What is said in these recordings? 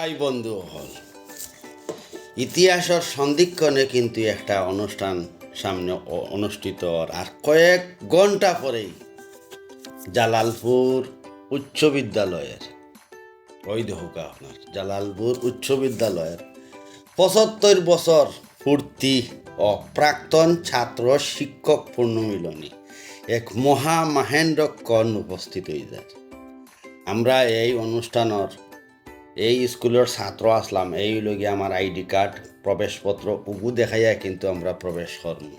High বন্ধু হল ইতিহাসের সন্ধিক্ষণে কিন্তু একটা অনুষ্ঠান সামনে অনুষ্ঠিত আর কয়েক ঘন্টা পরেই জালালপুর উচ্চ বিদ্যালয়ের ওই দেহুকা আপনার জালালপুর উচ্চ বিদ্যালয়ের ৭৫ বছর পূর্তি ও প্রাক্তন ছাত্র শিক্ষক পূর্ণমিলনী এক মহা মাহেন্দ্রক্ষণ উপস্থিত হয়ে যায়। আমরা এই অনুষ্ঠানের এই স্কুলের ছাত্র আসলাম, এই লগে আমার আইডি কার্ড প্রবেশপত্র উগু দেখাইয়া কিন্তু আমরা প্রবেশ করব।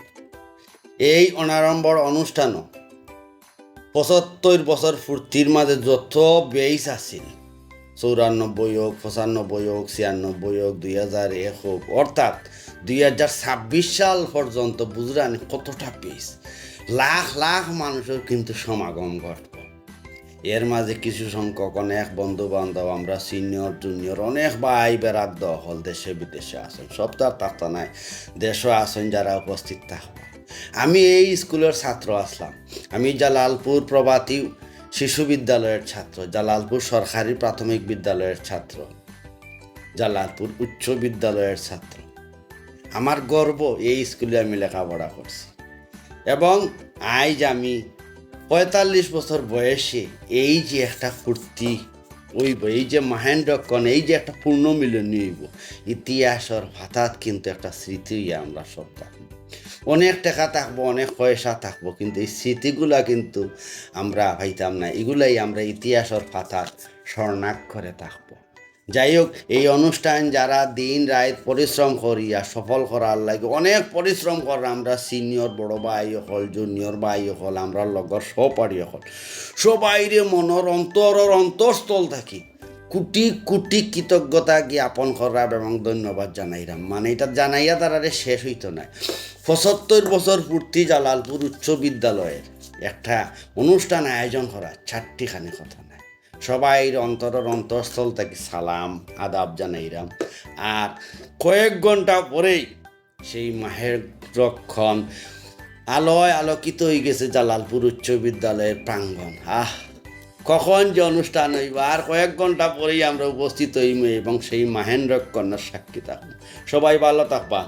এই অনারম্বর অনুষ্ঠানও ৭৫ বছর পূর্তির মাঝে যত বেইস আছিল, ৯৪ হোক, ৯৫ হোক, ৯৬ হোক, ২০০১ হোক, অর্থাৎ ২০২৬ সাল পর্যন্ত বুঝলেন কতটা বেইস, লাখ লাখ মানুষের কিন্তু সমাগম ঘটব। এর মাঝে কিছু সংখ্যক অনেক বন্ধু বান্ধব, আমরা সিনিয়র জুনিয়র অনেক ভাই বেড়াত দল দেশে বিদেশে আছেন, সব তো আর তাতা নাই, দেশও আছেন যারা উপস্থিত থাকবা। আমি এই স্কুলের ছাত্র আসলাম, আমি জালালপুর প্রভাতী শিশু বিদ্যালয়ের ছাত্র, জালালপুর সরকারি প্রাথমিক বিদ্যালয়ের ছাত্র, জালালপুর উচ্চ বিদ্যালয়ের ছাত্র। আমার গর্ব এই স্কুলে আমি লেখাপড়া করছি এবং আজ আমি ৪৫ বছর বয়সে এই যে একটা ফুর্তি হইব, এই যে মাহেন্দ্রক্ষণ, এই যে একটা পূর্ণ মিলনী হইব, ইতিহাসের হঠাৎ কিন্তু একটা স্মৃতি আমরা সব থাকবো। অনেক টাকা থাকবো, অনেক পয়সা থাকবো, কিন্তু এই স্মৃতিগুলা কিন্তু আমরা পাইতাম না। এগুলাই আমরা ইতিহাসের পাতাত স্বর্ণাক্ষরে থাকবো। যাই হোক, এই অনুষ্ঠান যারা দিন রাত পরিশ্রম করিয়া সফল করার লাগে অনেক পরিশ্রম করা, আমরা সিনিয়র বড় ভাই হল, জুনিয়র ভাই হল, আমরা লগর সহপাঠী হল, সবাইরে মনের অন্তরস্থল থাকি কোটি কোটি কৃতজ্ঞতা জ্ঞাপন করা এবং ধন্যবাদ জানাইলাম। মানে এটা জানাইয়া তারারে শেষ হইতো না। ৭৫ বছর পূর্তি জালালপুর উচ্চ বিদ্যালয়ের একটা অনুষ্ঠান আয়োজন করা চারটিখানি কথা না, সবাই অন্তরস্থল থেকে সালাম আদাব জানাইলাম। আর কয়েক ঘন্টা পরেই সেই মাহের রক্ষণ আলোয় আলোকিত হয়ে গেছে জালালপুর উচ্চ বিদ্যালয়ের প্রাঙ্গণ। কখন যে অনুষ্ঠান হইব, আর কয়েক ঘন্টা পরেই আমরা উপস্থিত হইব এবং সেই মাহেন্দ্রক্ষণের সাক্ষী থাকবো। সবাই ভালো থাকবা।